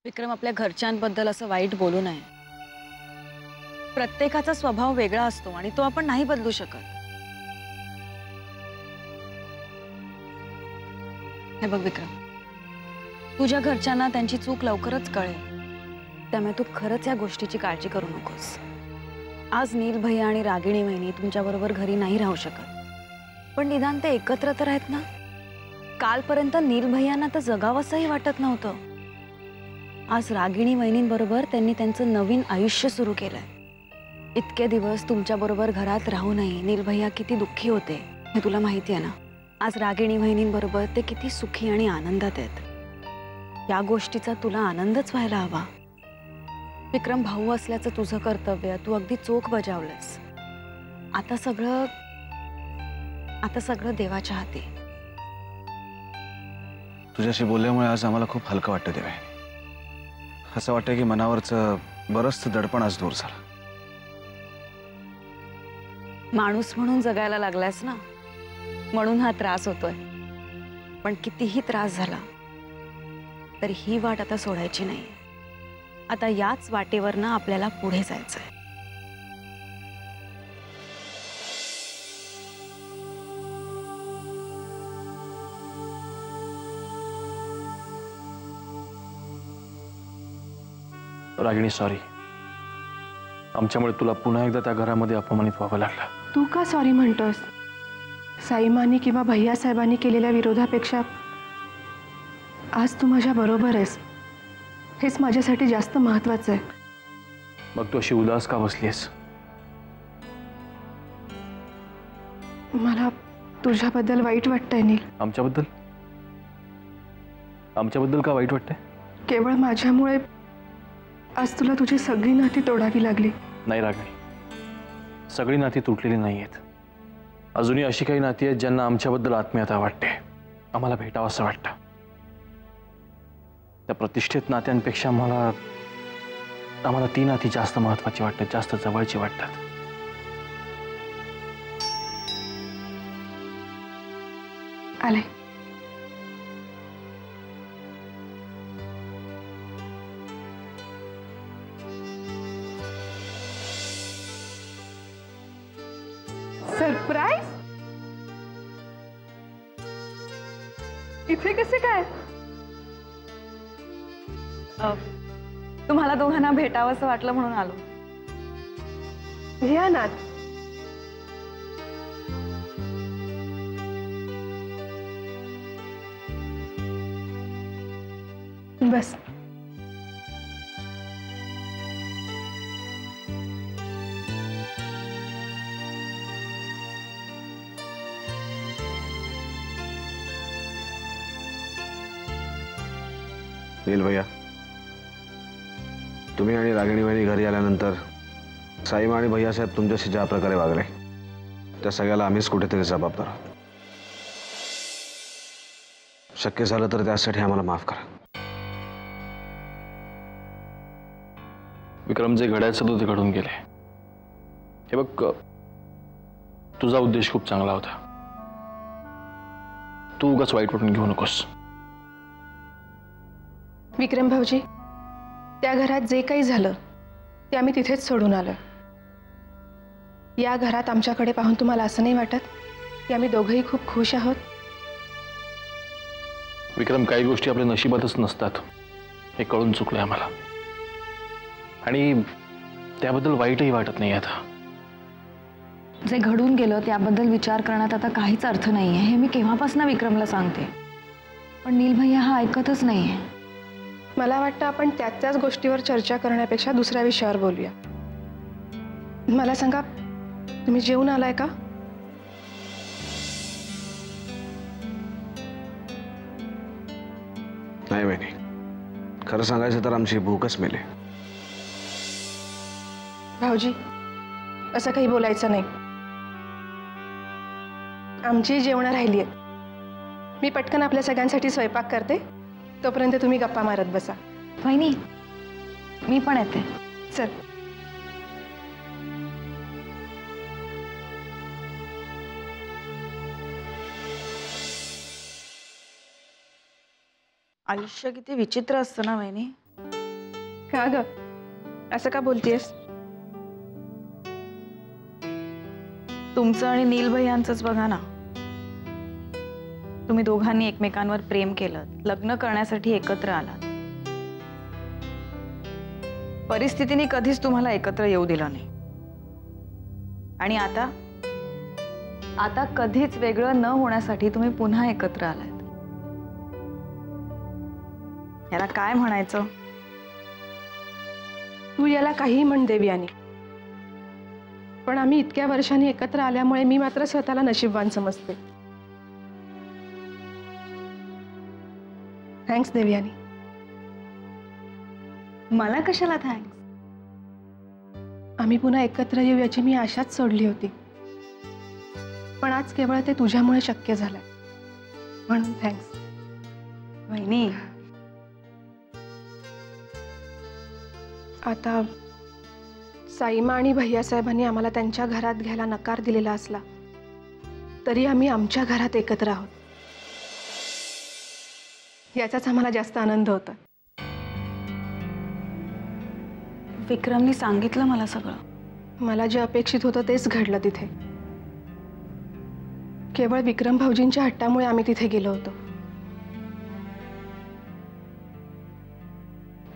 विक्रम, आपल्या घरच्यांबद्दल असं वाईट बोलू नये। प्रत्येकाचा स्वभाव वेगळा असतो आणि तो आपण नाही बदलू शकत। हे बघ विक्रम, तुझ्या घरच्यांना त्यांची चूक लवकरच कळेल, त्यामुळे तू खरंच या गोष्टीची काळजी करू नकोस। आज नील भैया आणि रागिणी वहिनी तुमच्याबरोबर घरी नाही राहू शकत, पण निदान ते एकत्र तर आहेत ना। कालपर्यंत नील भैयांना तर जगावंसंही वाटत नव्हतं। आज रागिणी वहिनींबरोबर त्यांनी त्यांचं नवीन आयुष्य सुरू केलंय। इतके दिवस तुमच्याबरोबर घरात राहूनही नील भैया किती दुःखी होते हे तुला माहिती आहे ना। आज रागिणी वहिनींबरोबर ते किती सुखी आणि आनंदात आहेत। या गोष्टीचा तुला आनंदच व्हायला हवा। विक्रम, भाऊ असल्याचं तुझं कर्तव्य तू अगदी चोख बजावलंस। आता सगळं देवाच्या हाती। तुझ्याशी बोलल्यामुळे आज आम्हाला खूप हलकं वाटतं देवा। असं वाटतं की मनावरचं बरंच दडपण आज दूर झालं। माणूस म्हणून जगायला लागलास ना, म्हणून हा त्रास होतोय। पण कितीही त्रास झाला तरी ही वाट आता सोडायची नाही। आता याच वाटेवरनं आपल्याला पुढे जायचंय। रागिणी, सॉरी। आमच्यामुळे तुला पुन्हा एकदा त्या घरामध्ये अपमानित व्हावं लागलं। तू का सॉरी म्हणतोस? साईमानी किंवा भैया साहेबांनी केलेल्या विरोधापेक्षा आज तू माझ्या बरोबर आहेस, हेच माझ्यासाठी जास्त महत्त्वाचं आहे। मग तू अशी उदास का बसलीस? मला तुझ्याबद्दल वाईट वाटतंय नील। आमच्याबद्दल? आमच्याबद्दल का वाईट वाटतंय? केवळ माझ्यामुळे आज तुला तुझी सगळी नाती तोडावी लागली। नाही रागिणी, सगळी नाती तुटलेली नाही आहेत। अजूनही अशी काही नाती आहेत ज्यांना आमच्याबद्दल आत्मीयता वाटते, आम्हाला भेटावं असं वाटतं। त्या प्रतिष्ठित नात्यांपेक्षा आम्हाला ती नाती जास्त महत्त्वाची वाटतात, जास्त जवळची वाटतात। आले। सरप्राईज? इथे कसे काय? तुम्हाला दोघांना भेटावंसं वाटलं म्हणून आलो। या ना। बस। नील भैया, तुम्ही आणि रागिणी वहिनी घरी आल्यानंतर साईमा आणि भैया साहेब तुमच्याशी ज्या प्रकारे वागले त्या सगळ्याला आम्हीच कुठेतरी जबाबदार आहोत। शक्य झालं तर त्यासाठी आम्हाला माफ करा। विक्रम, जे घडायचं होतं ते घडून गेले। हे बघ, तुझा उद्देश खूप चांगला होता। तू उगाच वाईट वाटून घेऊ नकोस। विक्रम भाऊजी, त्या घरात जे काही झालं ते आम्ही तिथेच सोडून आलो। या घरात आमच्याकडे पाहून तुम्हाला असं नाही वाटत की आम्ही दोघंही खूप खुश आहोत? विक्रम, काही गोष्टी आपल्या नशिबातच नसतात हे कळून चुकलंय आम्हाला, आणि त्याबद्दल वाईटही वाटत नाही आता। जे घडून गेलं त्याबद्दल विचार करण्यात आता काहीच अर्थ नाहीये, हे मी केव्हापासून विक्रमला सांगते, पण नील भैया हा ऐकतच नाहीये। मला वाटतं आपण त्याच गोष्टीवर चर्चा करण्यापेक्षा दुसऱ्या विषयावर बोलूया। मला सांगा, तुम्ही जेवून आलाय का? नाही वहिनी, खरं सांगायचं तर आमची भूकच मेली। भाऊजी, असं काही बोलायचं नाही। आमची जेवणं राहिली आहेत। मी पटकन आपल्या सगळ्यांसाठी स्वयंपाक करते, तोपर्यंत तुम्ही गप्पा मारत बसा। वहिनी, मी पण येते। चल। आयुष्य किती विचित्र असतं ना वहिनी। का ग असं का बोलतेस? तुमचं आणि नील भैयांचंच बघा ना. तुम्ही दोघांनी एकमेकांवर प्रेम केलं, लग्न करण्यासाठी एकत्र आलात. परिस्थितीने कधीच तुम्हाला एकत्र येऊ दिलं नाही. आणि आता कधीच वेगळं न होण्यासाठी तुम्ही पुन्हा एकत्र आलात. याला काय म्हणायचं? तू याला काही म्हण देवयानी, पण आम्ही इतक्या वर्षांनी एकत्र आल्यामुळे मी मात्र स्वतःला नशीबवान समजते. थँक्स देवयानी. मला कशाला थँक्स? आम्ही पुन्हा एकत्र येऊ याची मी आशाच सोडली होती, पण आज केवळ ते तुझ्यामुळे शक्य झालंय, म्हणून थँक्स. वहिनी, आता साईमा आणि भैयासाहेबांनी आम्हाला त्यांच्या घरात घ्यायला नकार दिलेला असला तरी आम्ही आमच्या घरात एकत्र आहोत, याचाच आम्हाला जास्त आनंद होता. विक्रमनी सांगितलं मला सगळं. मला जे अपेक्षित होतं तेच घडलं तिथे. केवळ विक्रम भाऊजींच्या हट्टामुळे आम्ही तिथे गेलो होतो,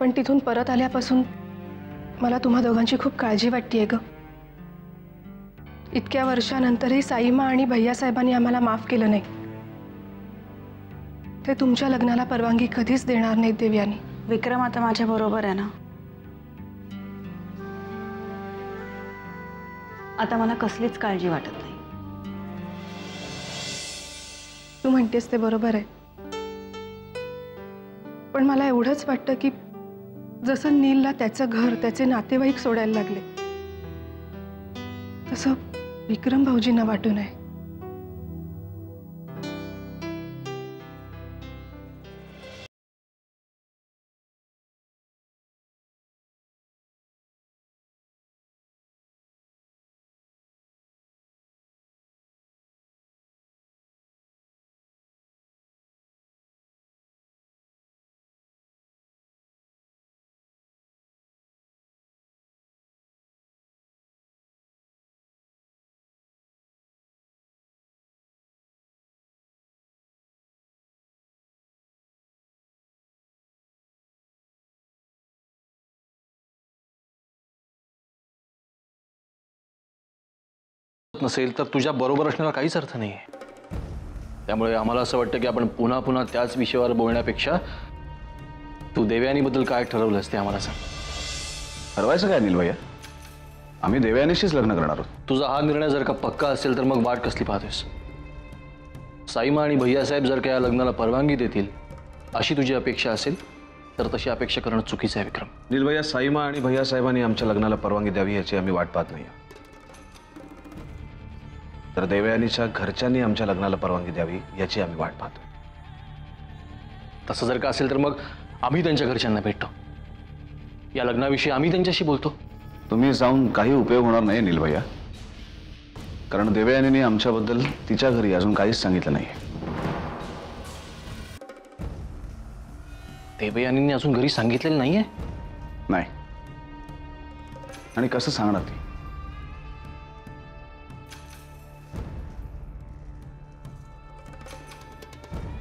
पण तिथून परत आल्यापासून मला तुम्हा दोघांची खूप काळजी वाटतेय ग. इतक्या वर्षानंतरही साईमा आणि भैयासाहेबांनी आम्हाला माफ केलं नाही. ते तुमच्या लग्नाला परवानगी कधीच देणार नाहीत देवयानी. विक्रम आता माझ्या बरोबर आहे ना. आता मला कसलीच काळजी वाटत नाही. तू म्हणतेस ते बरोबर आहे, पण मला एवढंच वाटतं की जसं नीलला त्याचं घर, त्याचे नातेवाईक सोडायला लागले, तसं विक्रम भाऊजींना वाटू नये. नसेल तर तुझ्या बरोबर असण्याला काहीच अर्थ नाही. त्यामुळे आम्हाला असं वाटतं की आपण पुन्हा पुन्हा त्याच विषयावर बोलण्यापेक्षा तू देवयानीबद्दल काय ठरवलंस ते आम्हाला सांग. ठरवायचं काय नील भैया? आम्ही देवयानीशीच लग्न करणार आहोत. तुझा हा निर्णय जर का पक्का असेल तर मग वाट कसली पाहतोस? साईमा आणि भैयासाहेब जर का या लग्नाला परवानगी देतील अशी तुझी अपेक्षा असेल तर तशी अपेक्षा करणं चुकीचं आहे विक्रम. नील भैया, साईमा आणि भैयासाहेबांनी आमच्या लग्नाला परवानगी द्यावी याची आम्ही वाट पाहत नाही, तर देवयानीच्या घरच्यांनी आमच्या लग्नाला परवानगी द्यावी याची आम्ही वाट पाहतो. तसं जर का असेल तर मग आम्ही त्यांच्या घरच्यांना भेटतो, या लग्नाविषयी आम्ही त्यांच्याशी बोलतो. तुम्ही जाऊन काही उपयोग होणार नाही नील भैया, कारण देवयानीने आमच्याबद्दल तिच्या घरी अजून काहीच सांगितलं नाही. देवयानीने अजून घरी सांगितलेलं नाहीये? नाही. आणि कसं सांगणार ती?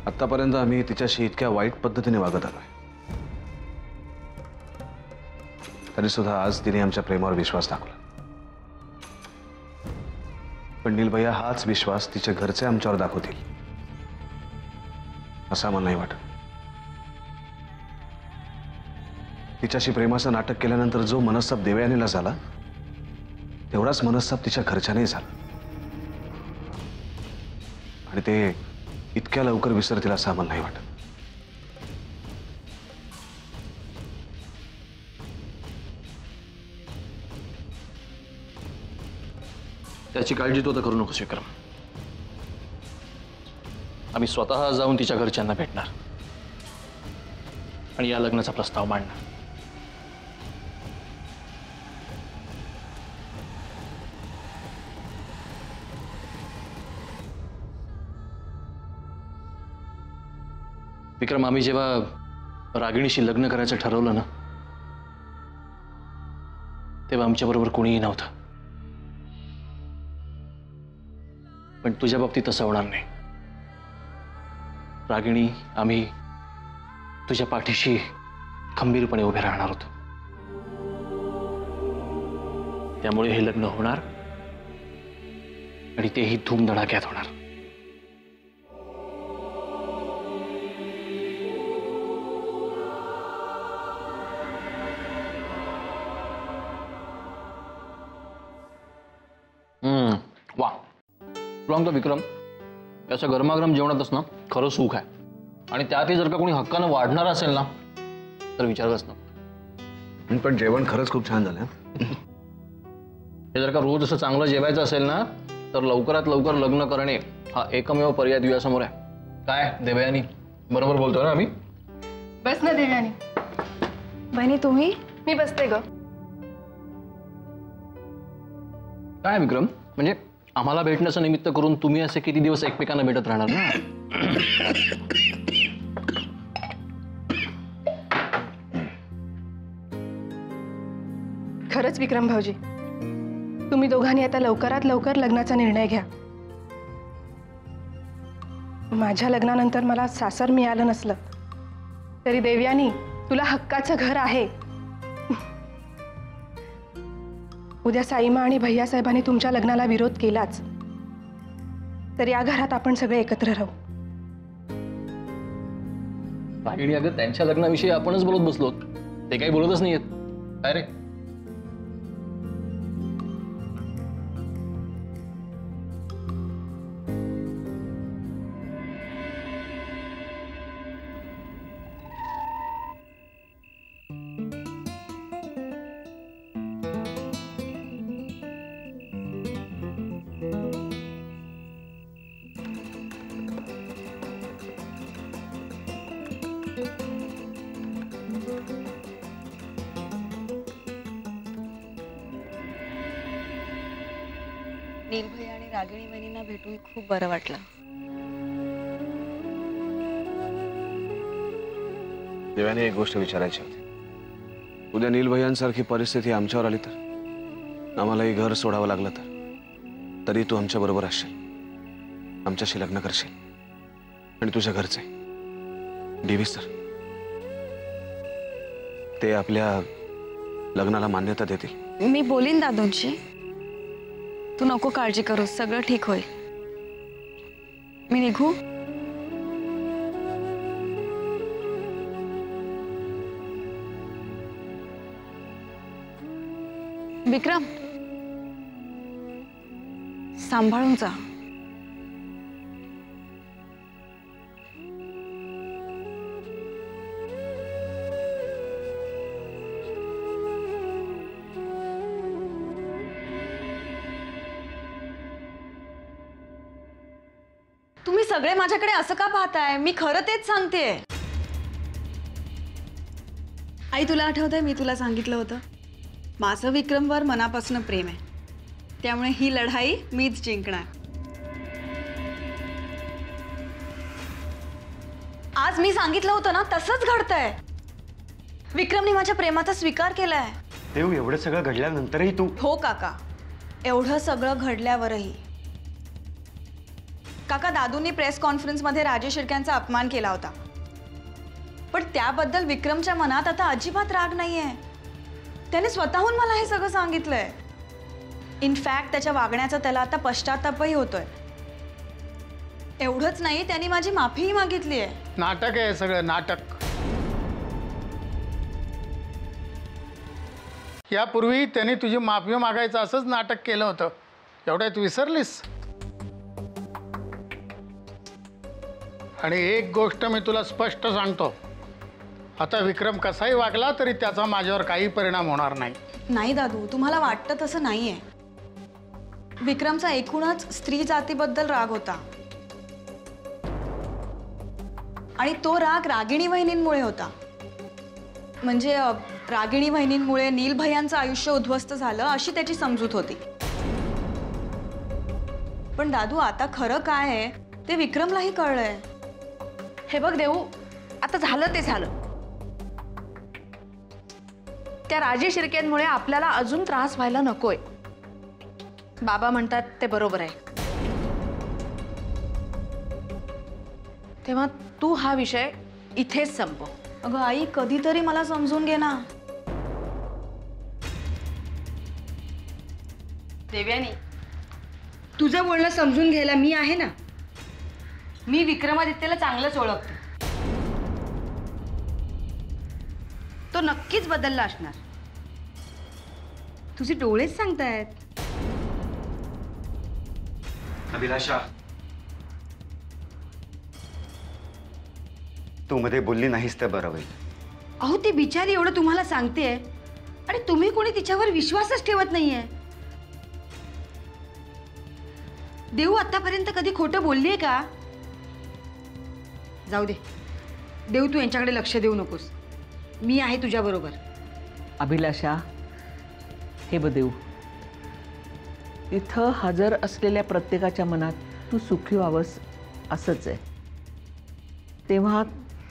आतापर्यंत आम्ही तिच्याशी इतक्या वाईट पद्धतीने वागत आलोय, तरी सुद्धा आज तिने आमच्या प्रेमावर विश्वास दाखवला. पण नील भैया, हाच विश्वास तिचे घरचे आमच्यावर दाखवतील असं आम्हाला नाही वाटत. तिच्याशी प्रेमाचं नाटक केल्यानंतर जो मनस्ताप देवयानीला झाला तेवढाच मनस्ताप तिच्या घरच्यानेही झाला, आणि ते इतक्या लवकर विसरतील असं आम्हाला नाही वाटत. त्याची काळजी तू आता करू नकोस विक्रम. आम्ही स्वतः जाऊन तिच्या घरच्यांना भेटणार आणि या लग्नाचा प्रस्ताव मांडणार. विक्रम, आम्ही जेव्हा रागिणीशी लग्न करायचं ठरवलं ना तेव्हा आमच्याबरोबर कोणीही नव्हतं. पण तुझ्या बाबतीत तसं होणार नाही. रागिणी, आम्ही तुझ्या पाठीशी खंबीरपणे उभे राहणार होतो. त्यामुळे हे लग्न होणार आणि तेही धूमधडाक्यात होणार. वा, तुला म्हणतो विक्रम, याच्या गरमागरम जेवणातच ना खरं सुख आहे. आणि त्यातही जर का कोणी हक्कानं वाढणार असेल ना तर विचारच ना. पण जेवण खरंच खूप छान झालं. हे जर का रोज असं चांगलं जेवायचं असेल ना तर लवकरात लवकर लग्न करणे हा एकमेव पर्याय तुझ्यासमोर आहे. काय देवयानी, बरोबर बोलतोय ना आम्ही? बस ना देवयानी. बहिणी तुम्ही? मी बसते ग. काय विक्रम, म्हणजे आम्हाला भेटण्याचं निमित्त करून तुम्ही असे किती दिवस एकमेकांना भेटत राहणार ना? खरंच विक्रम भाऊजी, तुम्ही दोघांनी आता लवकरात लवकर लग्नाचा निर्णय घ्या. माझ्या लग्नानंतर मला सासर मिळालं नसलं तरी देवयानी तुला हक्काचं घर आहे. उद्या साईमा आणि भैयासाहेबांनी तुमच्या लग्नाला विरोध केलाच तर या घरात आपण सगळे एकत्र राहू. रागिणी, अगं त्यांच्या लग्नाविषयी आपणच बोलत बसलो, ते काही बोलतच नाहीयेत. काय रे? नीलभाई आणि रागिणी वहिनींना भेटून खूप बरं वाटलं. देवाने एक गोष्ट विचारायची होती. उद्या नीलभैयांसारखी परिस्थिती आमच्यावर आली तर, आम्हालाही घर सोडावं लागलं तर, तरी तू आमच्या बरोबर असशील, आमच्याशी लग्न करशील आणि तुझ्या घरचे डीव्ही सर ते आपल्या लग्नाला मान्यता देतील. मी बोलीन दादूंशी. तू नको काळजी करू, सगळं ठीक होईल. मी निघू? विक्रम, सांभाळून जा. तुम्ही सगळे माझ्याकडे असं का पाहताय? मी खरं तेच सांगतेय. आई, तुला आठवतंय मी तुला सांगितलं होतं माझं विक्रमवर मनापासून प्रेम आहे, त्यामुळे ही लढाई मीच जिंकणार. आज मी सांगितलं होतं ना तसंच घडतंय. विक्रमने माझ्या प्रेमाचा स्वीकार केलाय. देव, एवढं सगळं घडल्यानंतरही तू? हो काका, एवढं सगळं घडल्यावरही. काका, दादूंनी प्रेस कॉन्फरन्समध्ये राजेश शिर्क्यांचा अपमान केला होता, पण त्याबद्दल विक्रमच्या मनात आता अजिबात राग नाहीये. त्याने स्वतःहून मला हे सगळं सांगितलंय. इनफॅक्ट त्याच्या वागण्याचा त्याला आता पश्चातापही होतोय. एवढंच नाही, त्यांनी माझी माफीही मागितली आहे. नाटक आहे सगळं, नाटक. यापूर्वी त्यांनी तुझी माफी मागायचं असंच नाटक केलं होतं. एवढ्यात विसरलीस? आणि एक गोष्ट मी तुला स्पष्ट सांगतो, आता विक्रम कसाही वागला तरी त्याचा माझ्यावर काही परिणाम होणार नाही. नाही दादू, तुम्हाला वाटतं तसं नाहीये. विक्रमचा एकूणच स्त्री जातीबद्दल राग होता आणि तो राग रागिणी वहिनींमुळे होता. म्हणजे रागिणी वहिनींमुळे नीलभैयांचं आयुष्य उद्ध्वस्त झालं अशी त्याची समजूत होती. पण दादू, आता खरं काय आहे ते विक्रमलाही कळलंय. हे बघ देऊ, आता झालं ते झालं. त्या राजे शिर्केंमुळे आपल्याला अजून त्रास व्हायला नकोय. बाबा म्हणतात ते बरोबर आहे. तेव्हा तू हा विषय इथेच संपव. अगं आई, कधीतरी मला समजून घे ना. देव्यानी, तुझं बोलणं समजून घ्यायला मी आहे ना. मी विक्रमादित्यला चांगलंच ओळखते. तो नक्कीच बदलला असणार. तुझे डोळेच सांगतायत. अभिलाषा, तू मध्ये बोलली नाहीस तर बरं होईल. अहो, ती बिचारी एवढं तुम्हाला सांगतेय आणि तुम्ही कोणी तिच्यावर विश्वासच ठेवत नाहीये. देऊ आतापर्यंत कधी खोटं बोललीये का? जाऊ दे देऊ, तू यांच्याकडे लक्ष देऊ नकोस. मी आहे तुझ्या बरोबर. अभिलाषा, हे बदेव, इथं हजर असलेल्या प्रत्येकाच्या मनात तू सुखी व्हावंस असंच आहे. तेव्हा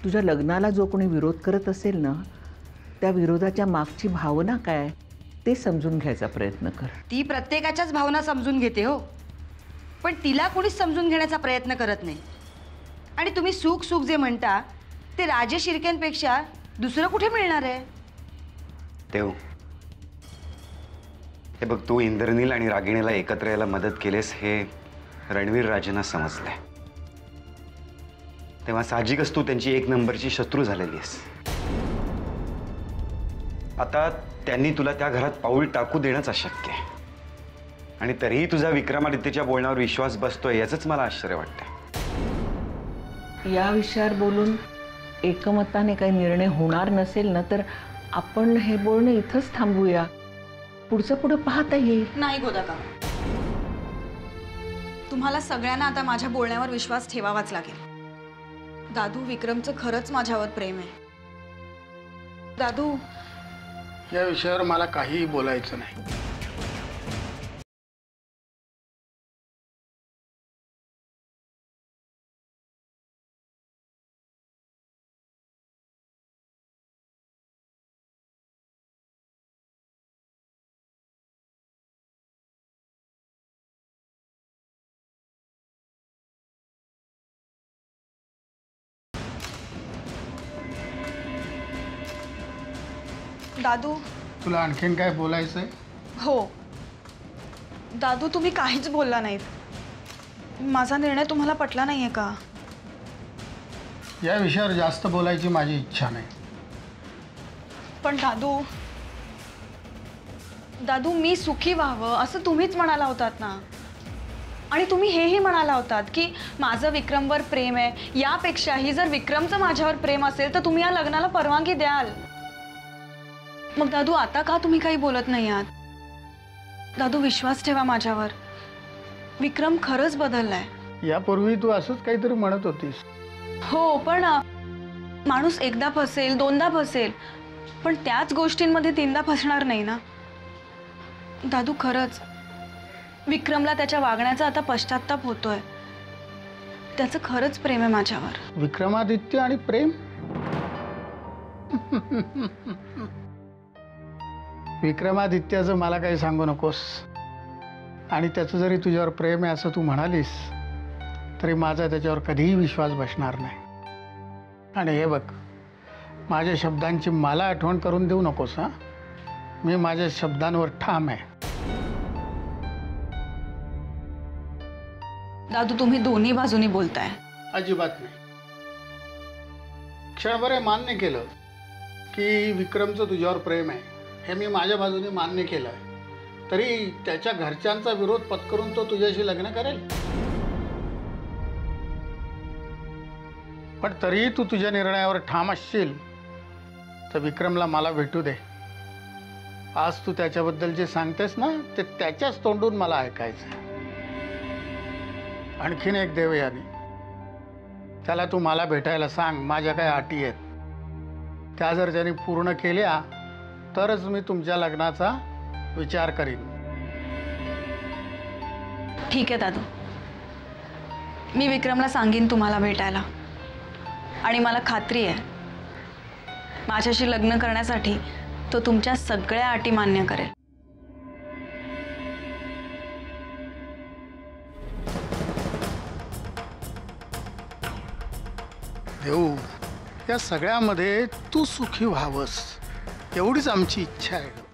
तुझ्या लग्नाला जो कोणी विरोध करत असेल ना, त्या विरोधाच्या मागची भावना काय ते समजून घ्यायचा प्रयत्न कर. ती प्रत्येकाच्याच भावना समजून घेते हो, पण तिला कोणीच समजून घेण्याचा प्रयत्न करत नाही. आणि तुम्ही सुख सुख जे म्हणता ते राजे शिर्केंपेक्षा दुसरं कुठे मिळणार आहे? देव, हे बघ, तू इंद्रनील आणि रागिणीला एकत्र यायला मदत केलीस हे रणवीर राजेंना समजलंय. तेव्हा साहजिकच तू त्यांची एक नंबरची शत्रू झालेली आहेस. आता त्यांनी तुला त्या घरात पाऊल टाकू देणंच अशक्य आहे. आणि तरीही तुझा विक्रमादित्यच्या बोलण्यावर विश्वास बसतोय याचंच मला आश्चर्य वाटतंय. या विषयावर बोलून एकमताने काही निर्णय होणार नसेल ना, तर आपण हे बोलणं इथंच थांबूया. पुढचं पुढं पाहता येईल. नाही गोदाका, तुम्हाला सगळ्यांना आता माझ्या बोलण्यावर विश्वास ठेवावाच लागेल. दादू, विक्रमचं खरंच माझ्यावर प्रेम आहे. दादू, या विषयावर मला काहीही बोलायचं नाही. दादू, तुला आणखीन काय बोलायचंय? हो दादू, तुम्ही काहीच बोलला नाहीत. माझा निर्णय तुम्हाला पटला नाहीये का? या विषयावर जास्त बोलायची माझी इच्छा नाही. पण दादू, दादू, मी सुखी व्हावं असं तुम्हीच म्हणाला होतात ना. आणि तुम्ही हेही म्हणाला होतात की माझं विक्रमवर प्रेम आहे. यापेक्षाही जर विक्रमचं माझ्यावर प्रेम असेल तर तुम्ही या लग्नाला परवानगी द्याल. मग दादू, आता का तुम्ही काही बोलत नाही आहात? दादू, विश्वास ठेवा माझ्यावर. विक्रम खरंच बदललाय. यापूर्वी तू असंच काहीतरी म्हणत होतीस. हो, पण माणूस एकदा फसेल, दोनदा फसेल, पण त्याच गोष्टींमध्ये तीनदा फसणार नाही ना. दादू, खरंच विक्रमला त्याच्या वागण्याचा आता पश्चात्ताप होतोय. त्याचं खरंच प्रेम आहे माझ्यावर. विक्रमादित्य आणि प्रेम? विक्रमादित्याचं मला काही सांगू नकोस. आणि त्याचं जरी तुझ्यावर प्रेम आहे असं तू म्हणालीस तरी माझा त्याच्यावर कधीही विश्वास बसणार नाही. आणि हे बघ, माझ्या शब्दांची मला आठवण करून देऊ नकोस. हां, मी माझ्या शब्दांवर ठाम आहे. दादू, तुम्ही दोन्ही बाजूनी बोलताय. अजिबात नाही. क्षणभर मान्य केलं की विक्रमचं तुझ्यावर प्रेम आहे, हे मी माझ्या बाजूने मान्य केलं आहे. तरी त्याच्या घरच्यांचा विरोध पत्करून तो तुझ्याशी लग्न करेल. पण तरीही तू तुझ्या निर्णयावर ठाम असशील तर विक्रमला मला भेटू दे. आज तू त्याच्याबद्दल जे सांगतेस ना ते त्याच्याच तोंडून मला ऐकायचं. आणखीन एक देवयानी, त्याला तू मला भेटायला सांग. माझ्या काय अटी आहेत त्या जर त्याने पूर्ण केल्या तरच मी तुमच्या लग्नाचा विचार करीन. ठीक आहे दादू, मी विक्रमला सांगेन तुम्हाला भेटायला. आणि मला खात्री आहे माझ्याशी लग्न करण्यासाठी तो तुमच्या सगळ्या अटी मान्य करेल. देऊ, या सगळ्यामध्ये तू सुखी व्हावंस एवढीच आमची इच्छा आहे.